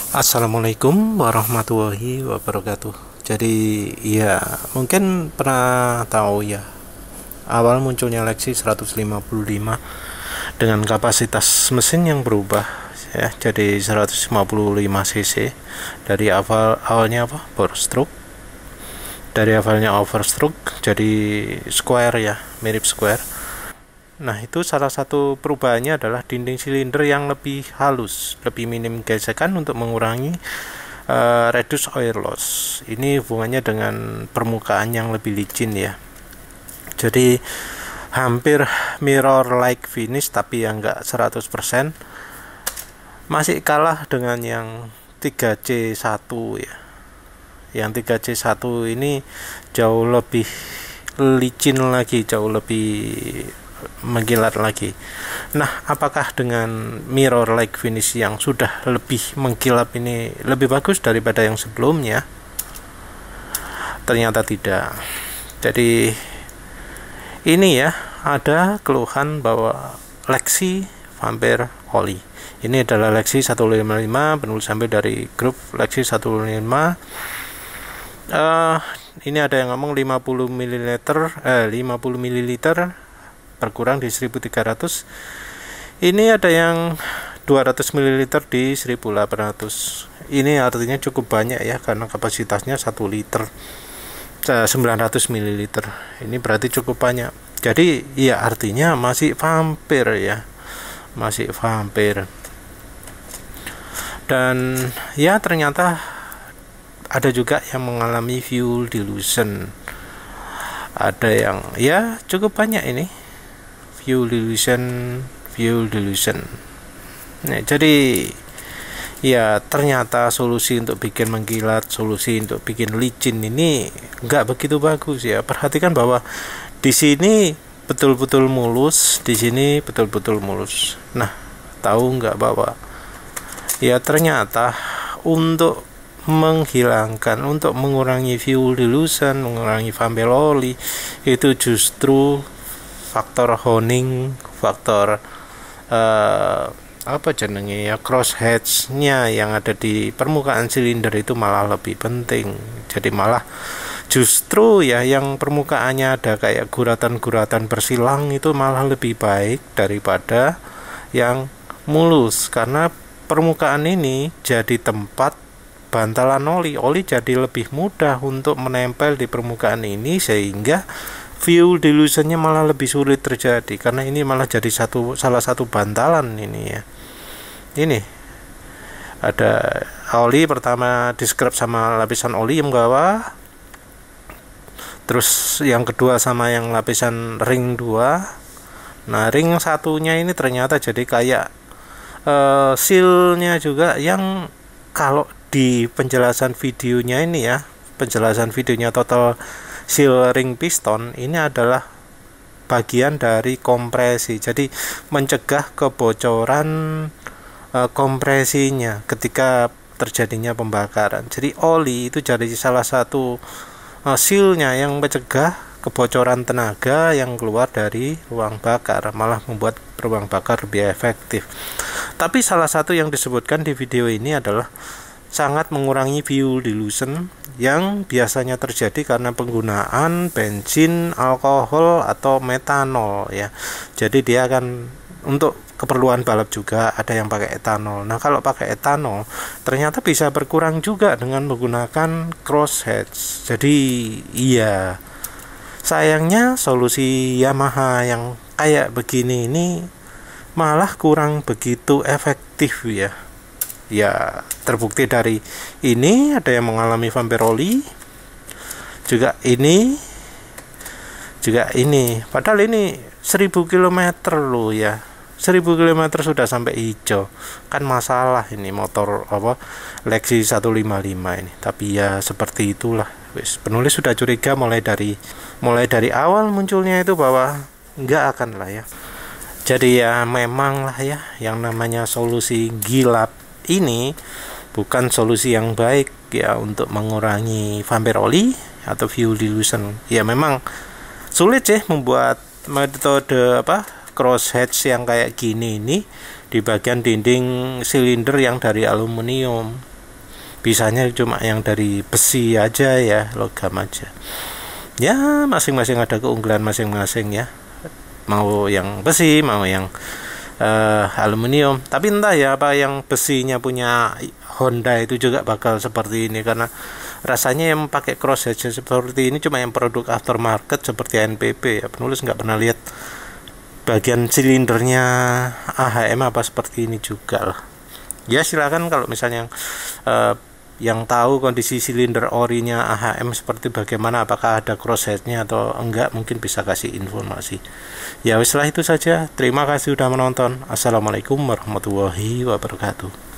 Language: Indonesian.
Assalamualaikum warahmatullahi wabarakatuh. Jadi ya mungkin pernah tahu ya, awal munculnya Lexi 155 dengan kapasitas mesin yang berubah ya, jadi 155 cc. Dari awalnya power stroke, dari awalnya overstroke jadi square ya, mirip square. Nah, itu salah satu perubahannya adalah dinding silinder yang lebih halus, lebih minim gesekan untuk mengurangi reduce oil loss. Ini hubungannya dengan permukaan yang lebih licin ya. Jadi hampir mirror like finish, tapi yang enggak 100%. Masih kalah dengan yang 3C1 ya. Yang 3C1 ini jauh lebih licin lagi, jauh lebih mengkilat lagi. Nah, apakah dengan mirror like finish yang sudah lebih mengkilap ini lebih bagus daripada yang sebelumnya? Ternyata tidak. Jadi ini ya, ada keluhan bahwa Lexi Vampire oli. Ini adalah Lexi 155, penulis sampai dari grup Lexi 155. Ini ada yang ngomong 50 ml berkurang di 1300. Ini ada yang 200 ml di 1800. Ini artinya cukup banyak ya, karena kapasitasnya 1 liter 900 ml. Ini berarti cukup banyak. Jadi ya artinya masih vampire ya, masih vampire. Dan ya ternyata ada juga yang mengalami fuel dilution. Ada yang ya cukup banyak ini fuel dilution. Nah, jadi ya ternyata solusi untuk bikin mengkilat, solusi untuk bikin licin ini nggak begitu bagus ya. Perhatikan bahwa di sini betul-betul mulus, di sini betul-betul mulus. Nah, tahu nggak bahwa ya ternyata untuk menghilangkan, untuk mengurangi fuel dilution, mengurangi vampire oli, itu justru faktor honing, faktor crossheads-nya yang ada di permukaan silinder itu malah lebih penting. Jadi malah justru ya yang permukaannya ada kayak guratan-guratan bersilang itu malah lebih baik daripada yang mulus, karena permukaan ini jadi tempat bantalan oli jadi lebih mudah untuk menempel di permukaan ini, sehingga fuel dilutionnya malah lebih sulit terjadi, karena ini malah jadi salah satu bantalan ini ya. Ini ada oli pertama di-scrub sama lapisan oli yang bawah, terus yang kedua sama yang lapisan ring 2. Nah, ring satunya ini ternyata jadi kayak sealnya juga, yang kalau di penjelasan videonya ini ya, penjelasan videonya total seal ring piston ini adalah bagian dari kompresi, jadi mencegah kebocoran kompresinya ketika terjadinya pembakaran. Jadi oli itu jadi salah satu sealnya yang mencegah kebocoran tenaga yang keluar dari ruang bakar, malah membuat ruang bakar lebih efektif. Tapi salah satu yang disebutkan di video ini adalah sangat mengurangi fuel dilution yang biasanya terjadi karena penggunaan bensin, alkohol, atau metanol ya. Jadi dia akan untuk keperluan balap juga ada yang pakai etanol. Nah, kalau pakai etanol ternyata bisa berkurang juga dengan menggunakan crossheads. Jadi iya, sayangnya solusi Yamaha yang kayak begini ini malah kurang begitu efektif ya. Ya terbukti dari ini ada yang mengalami vampire oli, juga ini, padahal ini 1000 km loh ya, 1000 km sudah sampai hijau. Kan masalah ini motor Lexi 155 ini. Tapi ya seperti itulah. Penulis sudah curiga mulai dari awal munculnya itu bahwa nggak akan lah ya. Jadi ya memang lah ya, yang namanya solusi gilap ini bukan solusi yang baik ya untuk mengurangi vampire oli atau fuel dilution. Ya memang sulit sih membuat metode crossheads yang kayak gini ini di bagian dinding silinder yang dari aluminium. bisanya cuma yang dari besi aja ya, logam aja ya. Masing-masing ada keunggulan masing-masing ya, mau yang besi mau yang aluminium. Tapi entah ya apa yang besinya punya Honda itu juga bakal seperti ini, karena rasanya yang pakai crosshead seperti ini cuma yang produk aftermarket seperti NPP ya. Penulis nggak pernah lihat bagian silindernya AHM apa seperti ini juga lah ya. Silakan kalau misalnya yang tahu kondisi silinder orinya AHM seperti bagaimana, apakah ada crossheadnya atau enggak, mungkin bisa kasih informasi ya. Setelah itu saja, terima kasih sudah menonton. Assalamualaikum warahmatullahi wabarakatuh.